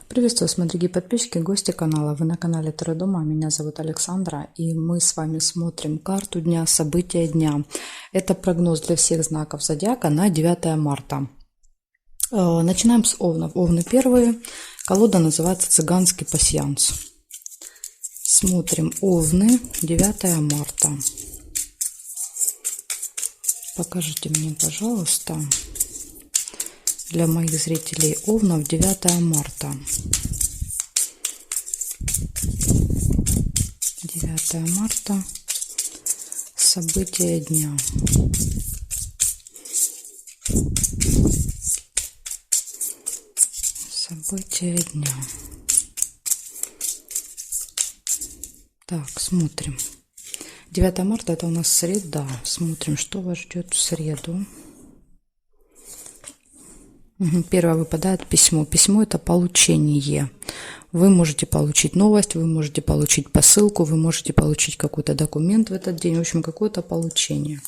Приветствую вас, мои дорогие подписчики, гости канала. Вы на канале Таро Дома. Меня зовут Александра, и мы с вами смотрим карту дня, события дня. Это прогноз для всех знаков зодиака на 9 марта. Начинаем с овнов. Овны первые. Колода называется «Цыганский пасьянс». Смотрим овны, 9 марта. Покажите мне, пожалуйста, для моих зрителей овнов 9 марта. 9 марта. События дня. События дня. Так, смотрим. 9 марта это у нас среда. Смотрим, что вас ждет в среду. Первое выпадает письмо. Письмо – это получение. Вы можете получить новость, вы можете получить посылку, вы можете получить какой-то документ в этот день. В общем, какое-то получение.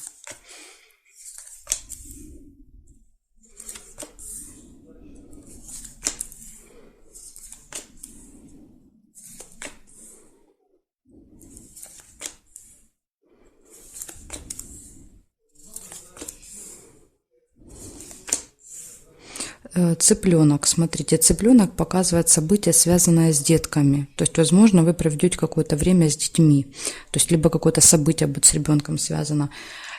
Цыпленок, смотрите, цыпленок показывает событие, связанное с детками. То есть, возможно, вы проведете какое-то время с детьми. То есть, либо какое-то событие будет с ребенком связано.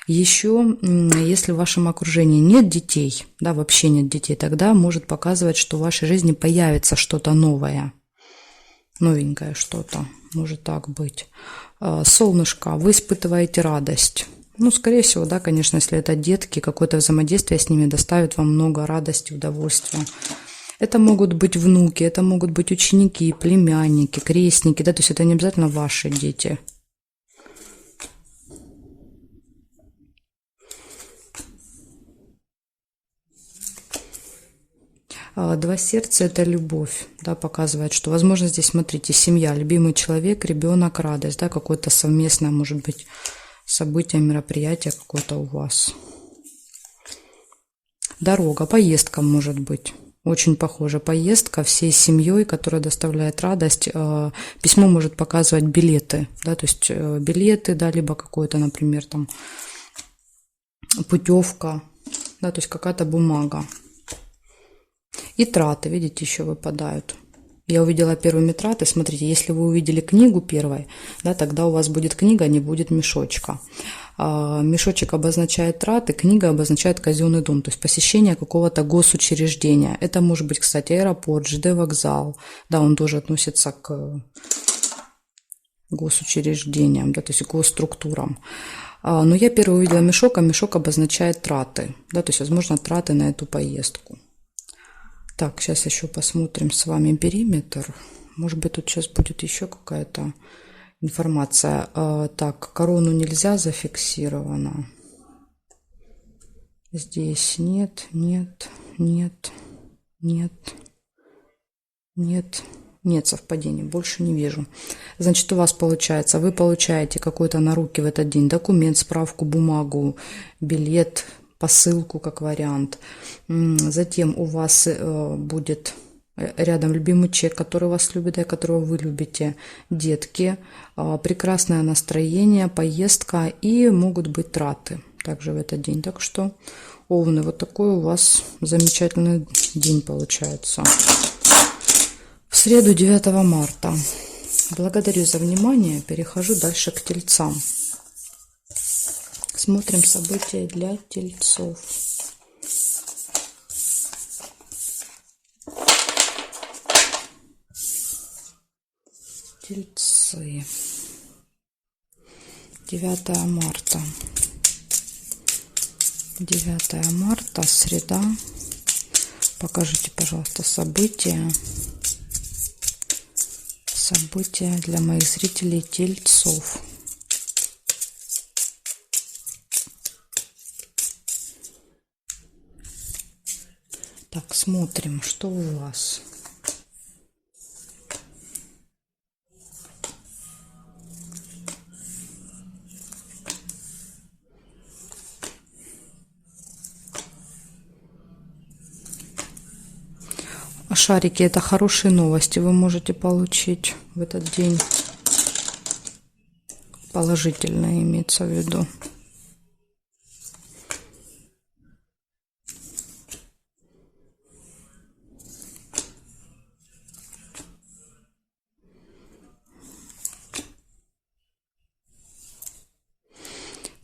Еще, если в вашем окружении нет детей, да, вообще нет детей, тогда может показывать, что в вашей жизни появится что-то новое. Новенькое что-то, может так быть. Солнышко, вы испытываете радость. Ну, скорее всего, да, конечно, если это детки, какое-то взаимодействие с ними доставит вам много радости, удовольствия. Это могут быть внуки, это могут быть ученики, племянники, крестники, да, то есть это не обязательно ваши дети. Два сердца – это любовь, да, показывает, что, возможно, здесь, смотрите, семья, любимый человек, ребенок, радость, да, какое-то совместное, может быть, событие, мероприятие какое-то у вас. Дорога, поездка может быть. Очень похожа поездка всей семьей, которая доставляет радость. Письмо может показывать билеты, да, то есть билеты, да, либо какое-то, например, там путевка, да, то есть какая-то бумага. И траты, видите, еще выпадают. Я увидела первыми траты. Смотрите, если вы увидели книгу первой, да, тогда у вас будет книга, не будет мешочка. Мешочек обозначает траты, книга обозначает казенный дом, то есть посещение какого-то госучреждения. Это может быть, кстати, аэропорт, ЖД вокзал. Да, он тоже относится к госучреждениям, да, то есть к госструктурам. Но я первый увидела мешок, а мешок обозначает траты. Да, то есть, возможно, траты на эту поездку. Так, сейчас еще посмотрим с вами периметр. Может быть, тут сейчас будет еще какая-то информация. Так, корону нельзя, зафиксировано. Здесь нет, нет, нет, нет, нет. Нет совпадений, больше не вижу. Значит, у вас получается, вы получаете какой-то на руки в этот день документ, справку, бумагу, билет, посылку как вариант. Затем у вас будет рядом любимый человек, который вас любит, и которого вы любите, детки, прекрасное настроение, поездка и могут быть траты также в этот день. Так что, овны, вот такой у вас замечательный день получается. В среду 9 марта. Благодарю за внимание. Перехожу дальше к тельцам. Смотрим события для тельцов. Тельцы. 9 марта. 9 марта, среда. Покажите, пожалуйста, события. События для моих зрителей тельцов. Так, смотрим, что у вас. Шарики — это хорошие новости вы можете получить в этот день. Положительно имеется в виду.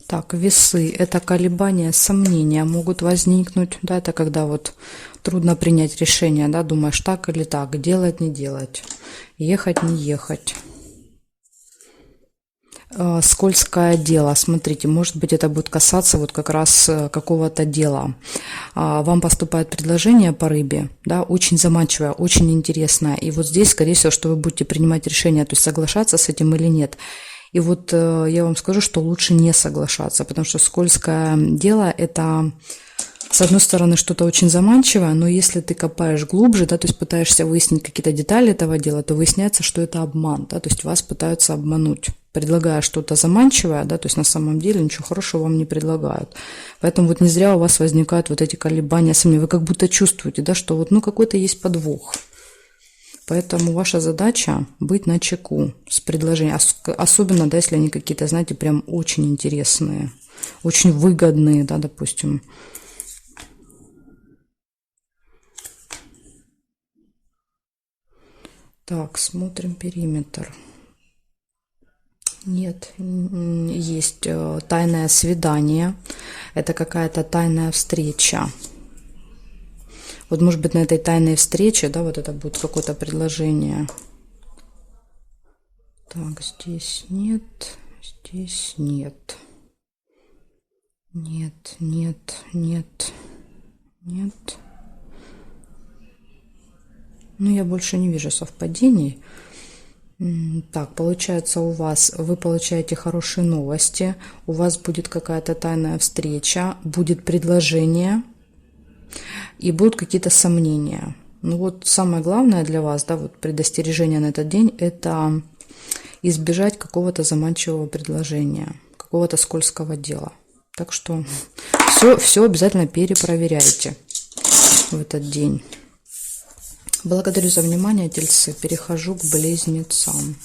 Так, весы — это колебания, сомнения могут возникнуть, да, это когда вот трудно принять решение, да, думаешь, так или так, делать, не делать, ехать, не ехать. Скользкое дело, смотрите, может быть, это будет касаться вот как раз какого-то дела. Вам поступает предложение по рыбе, да, очень заманчивое, очень интересное, и вот здесь, скорее всего, что вы будете принимать решение, то есть соглашаться с этим или нет. И вот я вам скажу, что лучше не соглашаться, потому что скользкое дело — это, с одной стороны, что-то очень заманчивое, но если ты копаешь глубже, да, то есть пытаешься выяснить какие-то детали этого дела, то выясняется, что это обман, да, то есть вас пытаются обмануть, предлагая что-то заманчивое, да, то есть на самом деле ничего хорошего вам не предлагают. Поэтому вот не зря у вас возникают вот эти колебания сомнения, вы как будто чувствуете, да, что вот, ну, какой-то есть подвох. Поэтому ваша задача быть начеку с предложением, особенно, да, если они какие-то, знаете, прям очень интересные, очень выгодные, да, допустим. Так, смотрим периметр. Нет, есть тайное свидание, это какая-то тайная встреча. Вот, может быть, на этой тайной встрече, да, вот это будет какое-то предложение. Так, здесь нет, здесь нет. Нет, нет, нет, нет. Ну, я больше не вижу совпадений. Так, получается, вы получаете хорошие новости, у вас будет какая-то тайная встреча, будет предложение, и будут какие-то сомнения. Ну вот самое главное для вас, да, вот предостережение на этот день — это избежать какого-то заманчивого предложения, какого-то скользкого дела. Так что все обязательно перепроверяйте в этот день. Благодарю за внимание, тельцы. Перехожу к близнецам.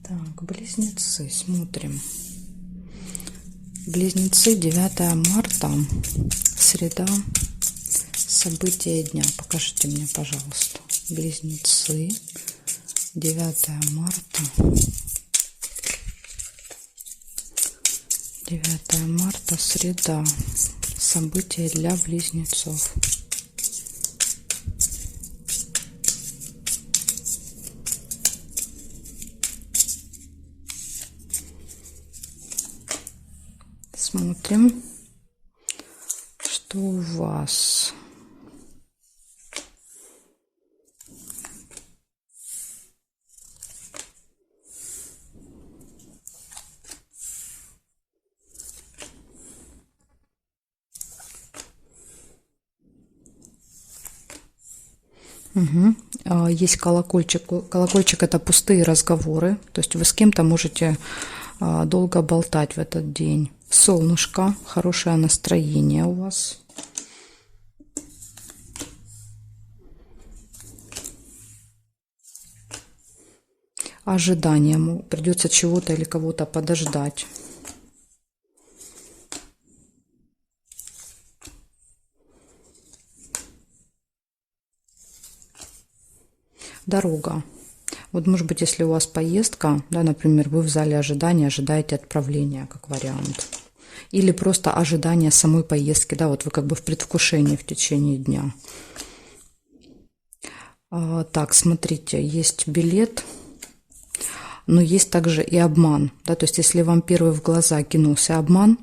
Так, близнецы, смотрим. Близнецы, 9 марта, среда, события дня. Покажите мне, пожалуйста. Близнецы, 9 марта. 9 марта, среда, события для близнецов. Смотрим, что у вас. Угу. Есть колокольчик. Колокольчик — это пустые разговоры. То есть вы с кем-то можете долго болтать в этот день. Солнышко, хорошее настроение у вас. Ожидание. Придется чего-то или кого-то подождать. Дорога. Вот, может быть, если у вас поездка, да, например, вы в зале ожидания ожидаете отправления, как вариант. Или просто ожидание самой поездки, да, вот вы как бы в предвкушении в течение дня. Так, смотрите, есть билет, но есть также и обман, да, то есть если вам первый в глаза кинулся обман,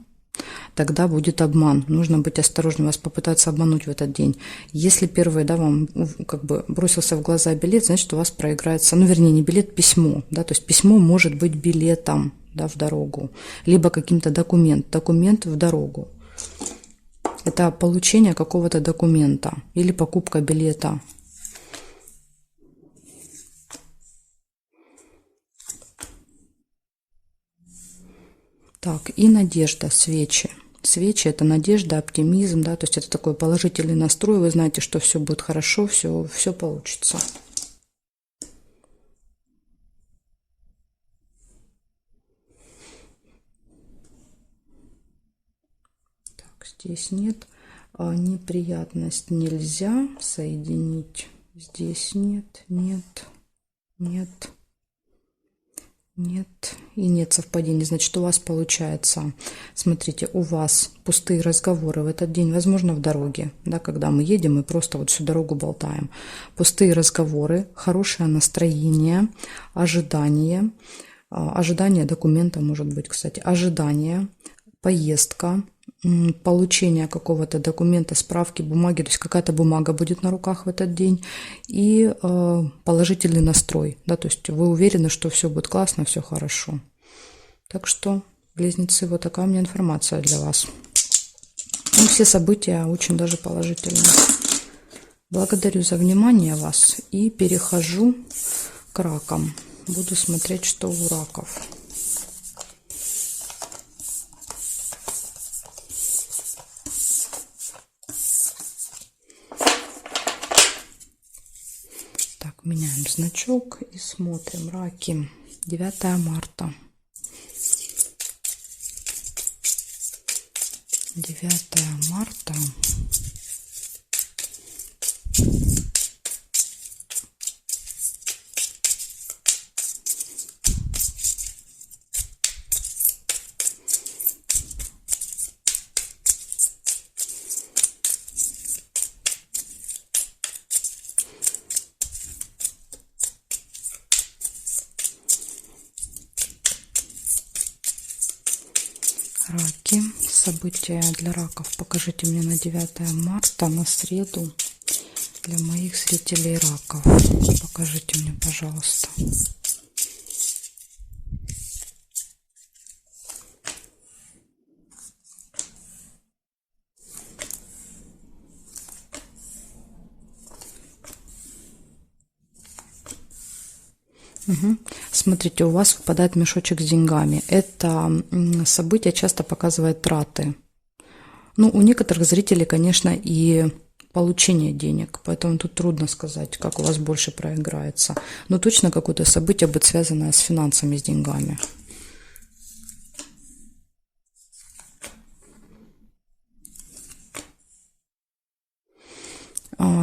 тогда будет обман. Нужно быть осторожным, вас попытаться обмануть в этот день. Если первый, да, вам как бы бросился в глаза билет, значит, у вас проиграется, ну, вернее, не билет, письмо, да, то есть письмо может быть билетом, да, в дорогу, либо каким-то документ в дорогу. Это получение какого-то документа или покупка билета. Так, и надежда, свечи. Свечи — это надежда, оптимизм, да, то есть это такой положительный настрой, вы знаете, что все будет хорошо, все получится. Так, здесь нет. Неприятность нельзя соединить. Здесь нет, нет, нет. Нет, и нет совпадений. Значит, у вас получается, смотрите, у вас пустые разговоры в этот день, возможно, в дороге, да, когда мы едем и просто вот всю дорогу болтаем. Пустые разговоры, хорошее настроение, ожидание, ожидание документа, может быть, кстати, ожидание, поездка, получение какого-то документа, справки, бумаги, то есть какая-то бумага будет на руках в этот день, и положительный настрой, да, то есть вы уверены, что все будет классно, все хорошо. Так что, близнецы, вот такая у меня информация для вас. Ну, все события очень даже положительные. Благодарю за внимание вас и перехожу к ракам. Буду смотреть, что у раков. Меняем значок и смотрим. Раки. 9 марта. 9 марта. Раки. События для раков покажите мне на 9 марта, на среду, для моих зрителей раков. Покажите мне, пожалуйста. Угу. Смотрите, у вас выпадает мешочек с деньгами. Это событие часто показывает траты. Ну, у некоторых зрителей, конечно, и получение денег, поэтому тут трудно сказать, как у вас больше проиграется. Но точно какое-то событие будет связанное с финансами, с деньгами.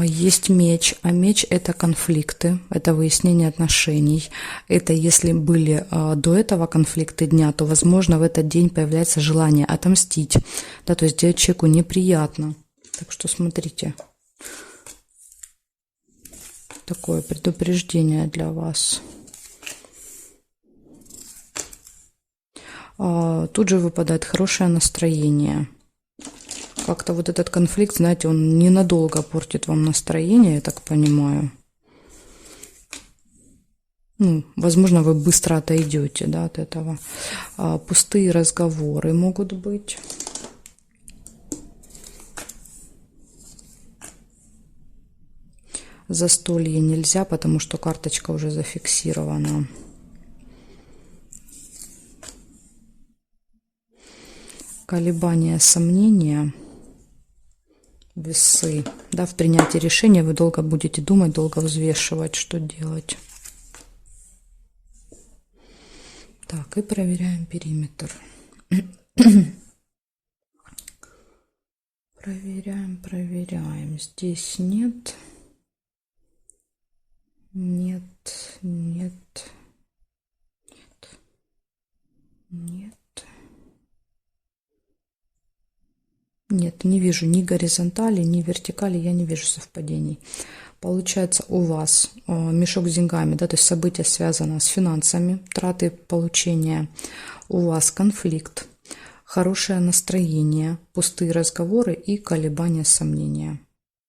Есть меч, а меч — это конфликты, это выяснение отношений. Это если были до этого конфликты дня, то, возможно, в этот день появляется желание отомстить, да, то есть сделать человеку неприятно. Так что смотрите, такое предупреждение для вас. Тут же выпадает хорошее настроение. Как-то вот этот конфликт, знаете, он ненадолго портит вам настроение, я так понимаю. Ну, возможно, вы быстро отойдете, да, от этого. Пустые разговоры могут быть. Застолье нельзя, потому что карточка уже зафиксирована. Колебания, сомнения. Весы. Да, в принятии решения вы долго будете думать, долго взвешивать, что делать. Так, и проверяем периметр. Проверяем. Здесь нет. Нет. Нет, не вижу ни горизонтали, ни вертикали, я не вижу совпадений. Получается, у вас мешок с деньгами, да, то есть событие связано с финансами, траты получения, у вас конфликт, хорошее настроение, пустые разговоры и колебания, сомнения.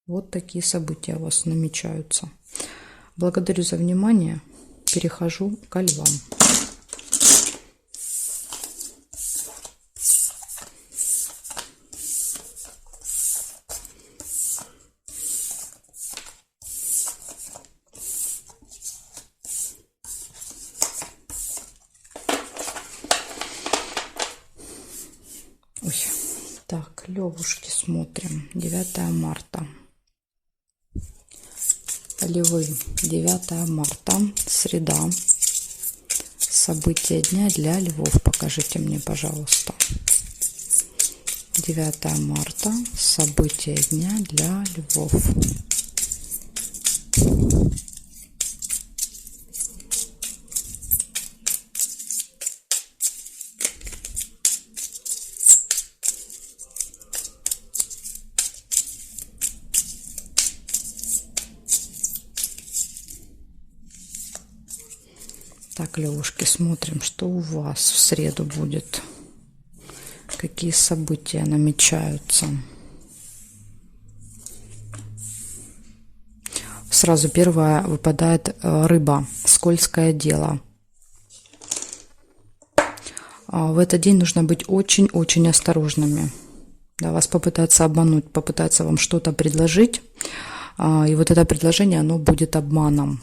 Вот такие события у вас намечаются. Благодарю за внимание. Перехожу к львам. Ой. Так, Левушки смотрим. 9 марта. Львы. 9 марта. Среда. События дня для львов. Покажите мне, пожалуйста. 9 марта. События дня для львов. Так, Левушки, смотрим, что у вас в среду будет. Какие события намечаются. Сразу первое выпадает рыба. Скользкое дело. В этот день нужно быть очень-очень осторожными. Да, вас попытаются обмануть, попытаются вам что-то предложить. И вот это предложение, оно будет обманом.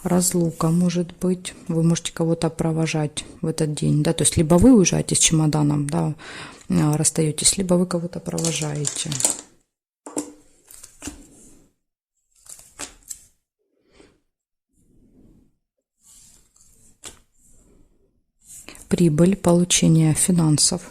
Разлука может быть, вы можете кого-то провожать в этот день, да, то есть либо вы уезжаете с чемоданом, да, расстаетесь, либо вы кого-то провожаете. Прибыль, получение финансов.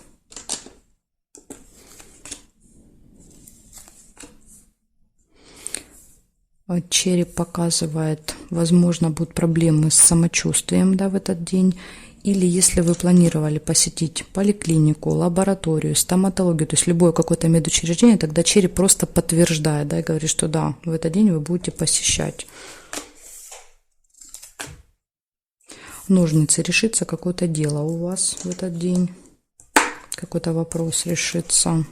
Череп показывает, возможно, будут проблемы с самочувствием, да, в этот день. Или если вы планировали посетить поликлинику, лабораторию, стоматологию, то есть любое какое-то медучреждение, тогда череп просто подтверждает, да, и говорит, что да, в этот день вы будете посещать. Ножницы. Решится какое-то дело у вас в этот день. Какой-то вопрос решится.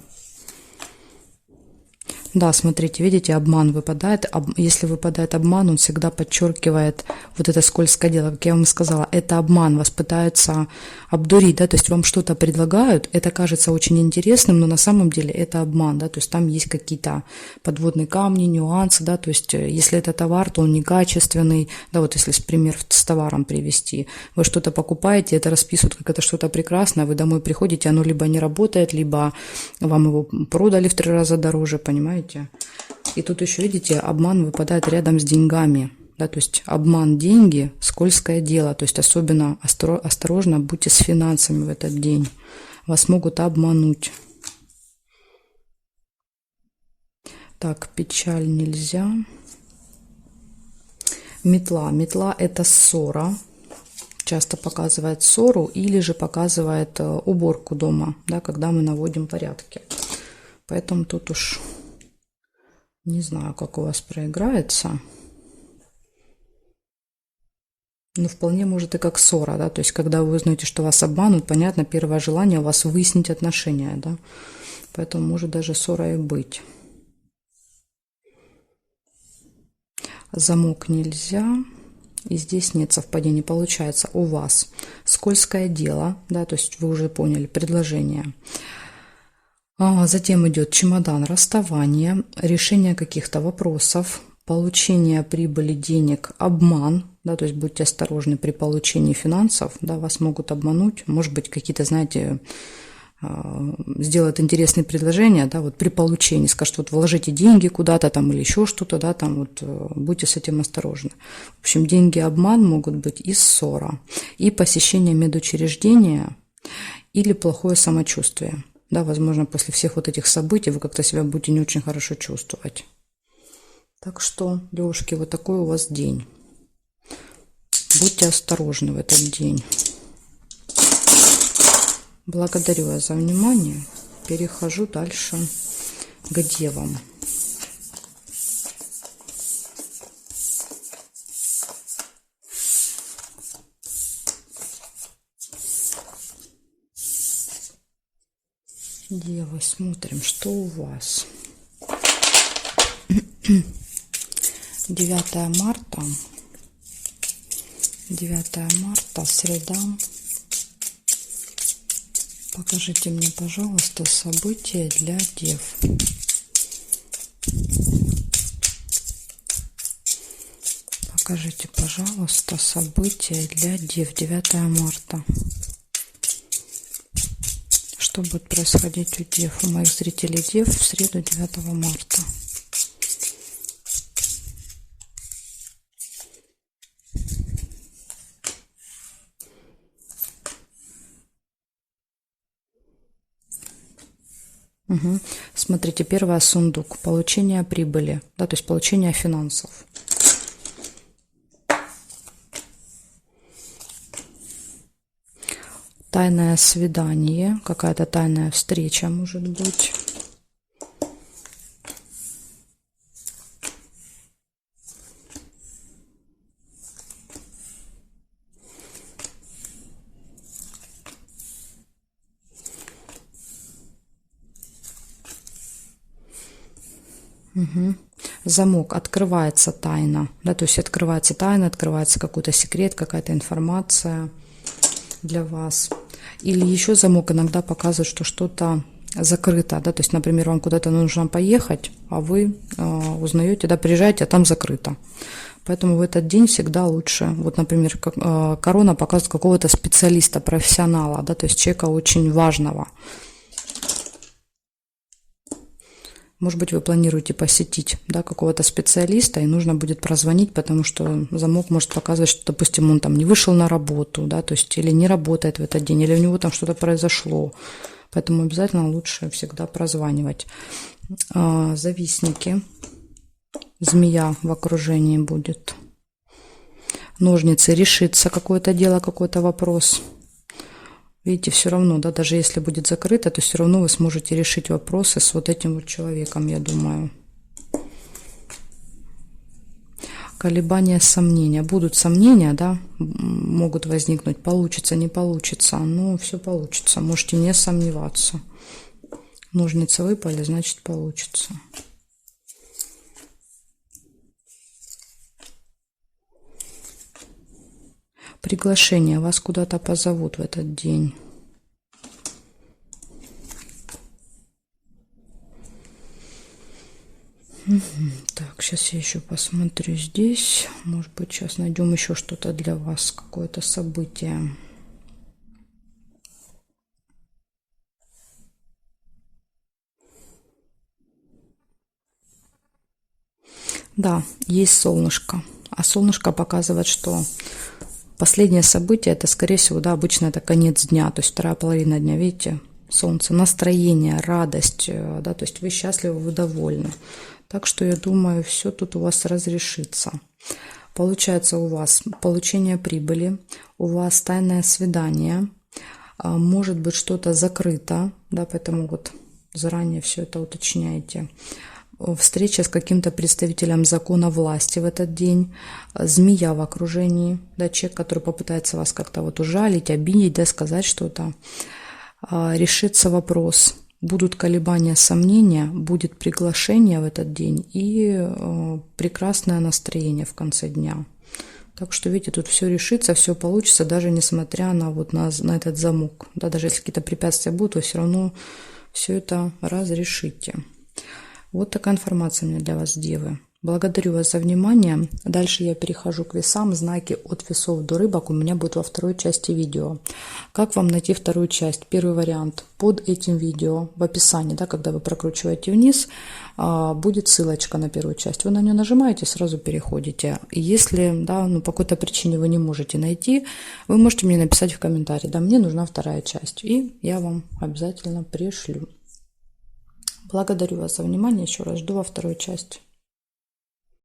Да, смотрите, видите, обман выпадает. Если выпадает обман, он всегда подчеркивает вот это скользкое дело. Как я вам сказала, это обман, вас пытаются обдурить, да, то есть вам что-то предлагают, это кажется очень интересным, но на самом деле это обман, да, то есть там есть какие-то подводные камни, нюансы, да, то есть если это товар, то он некачественный, да, вот если пример с товаром привести, вы что-то покупаете, это расписывают как это что-то прекрасное, вы домой приходите, оно либо не работает, либо вам его продали в 3 раза дороже, понимаете? И тут еще, видите, обман выпадает рядом с деньгами. Да, то есть обман, деньги, скользкое дело. То есть особенно осторожно будьте с финансами в этот день. Вас могут обмануть. Так, печаль нельзя. Метла. Метла – это ссора. Часто показывает ссору или же показывает уборку дома, да, когда мы наводим порядки. Поэтому тут уж не знаю, как у вас проиграется. Но вполне может и как ссора, да, то есть когда вы узнаете, что вас обманут, понятно, первое желание у вас выяснить отношения, да, поэтому может даже ссора и быть. Замок нельзя, и здесь нет совпадений, получается у вас скользкое дело, да, то есть вы уже поняли предложение. Затем идет чемодан, расставание, решение каких-то вопросов, получение прибыли, денег, обман, да, то есть будьте осторожны при получении финансов, да, вас могут обмануть, может быть, какие-то, знаете, сделают интересные предложения, да, вот при получении, скажут, вот вложите деньги куда-то там или еще что-то, да, там вот будьте с этим осторожны. В общем, деньги, обман могут быть и ссора, и посещение медучреждения, или плохое самочувствие. Да, возможно, после всех вот этих событий вы как-то себя будете не очень хорошо чувствовать. Так что, девушки, вот такой у вас день. Будьте осторожны в этот день. Благодарю вас за внимание. Перехожу дальше к девам. Девы, смотрим, что у вас. 9 марта. 9 марта, среда. Покажите мне, пожалуйста, события для дев. Покажите, пожалуйста, события для дев. 9 марта. Что будет происходить у дев, у моих зрителей дев в среду 9 марта? Угу. Смотрите, первое — сундук. Получение прибыли, да, то есть получение финансов. Тайное свидание, какая-то тайная встреча может быть. Угу. Замок, открывается тайна, да, то есть открывается тайна, открывается какой-то секрет, какая-то информация для вас. Или еще замок иногда показывает, что что-то закрыто, да, то есть, например, вам куда-то нужно поехать, а вы узнаете, да, приезжаете, а там закрыто. Поэтому в этот день всегда лучше, вот, например, корона показывает какого-то специалиста, профессионала, да, то есть человека очень важного. Может быть, вы планируете посетить, да, какого-то специалиста, и нужно будет прозвонить, потому что замок может показывать, что, допустим, он там не вышел на работу, да, то есть или не работает в этот день, или у него там что-то произошло. Поэтому обязательно лучше всегда прозванивать. Завистники. Змея в окружении будет. Ножницы. Решится какое-то дело, какой-то вопрос. Видите, все равно, да, даже если будет закрыто, то все равно вы сможете решить вопросы с вот этим вот человеком, я думаю. Колебания, сомнения. Будут сомнения, да, могут возникнуть, получится, не получится, но все получится, можете не сомневаться. Ножницы выпали, значит получится. Приглашение, вас куда-то позовут в этот день. Так, сейчас я еще посмотрю здесь. Может быть, сейчас найдем еще что-то для вас, какое-то событие. Да, есть солнышко. А солнышко показывает, что последнее событие, это, скорее всего, да, обычно это конец дня, то есть вторая половина дня, видите, солнце, настроение, радость, да, то есть вы счастливы, вы довольны. Так что я думаю, все тут у вас разрешится. Получается у вас получение прибыли, у вас тайное свидание, может быть что-то закрыто, да, поэтому вот заранее все это уточняйте. Встреча с каким-то представителем закона власти в этот день, змея в окружении, да, человек, который попытается вас как-то вот ужалить, обидеть, да, сказать что-то, решится вопрос, будут колебания, сомнения, будет приглашение в этот день и прекрасное настроение в конце дня. Так что, видите, тут все решится, все получится, даже несмотря на вот на этот замок, да, даже если какие-то препятствия будут, вы все равно все это разрешите. Вот такая информация у меня для вас, девы. Благодарю вас за внимание. Дальше я перехожу к весам. Знаки от весов до рыбок у меня будет во второй части видео. Как вам найти вторую часть? Первый вариант. Под этим видео в описании, да, когда вы прокручиваете вниз, будет ссылочка на первую часть. Вы на нее нажимаете, сразу переходите. Если, да, ну, по какой-то причине вы не можете найти, вы можете мне написать в комментарии, да, мне нужна вторая часть. И я вам обязательно пришлю. Благодарю вас за внимание. Еще раз жду во второй части.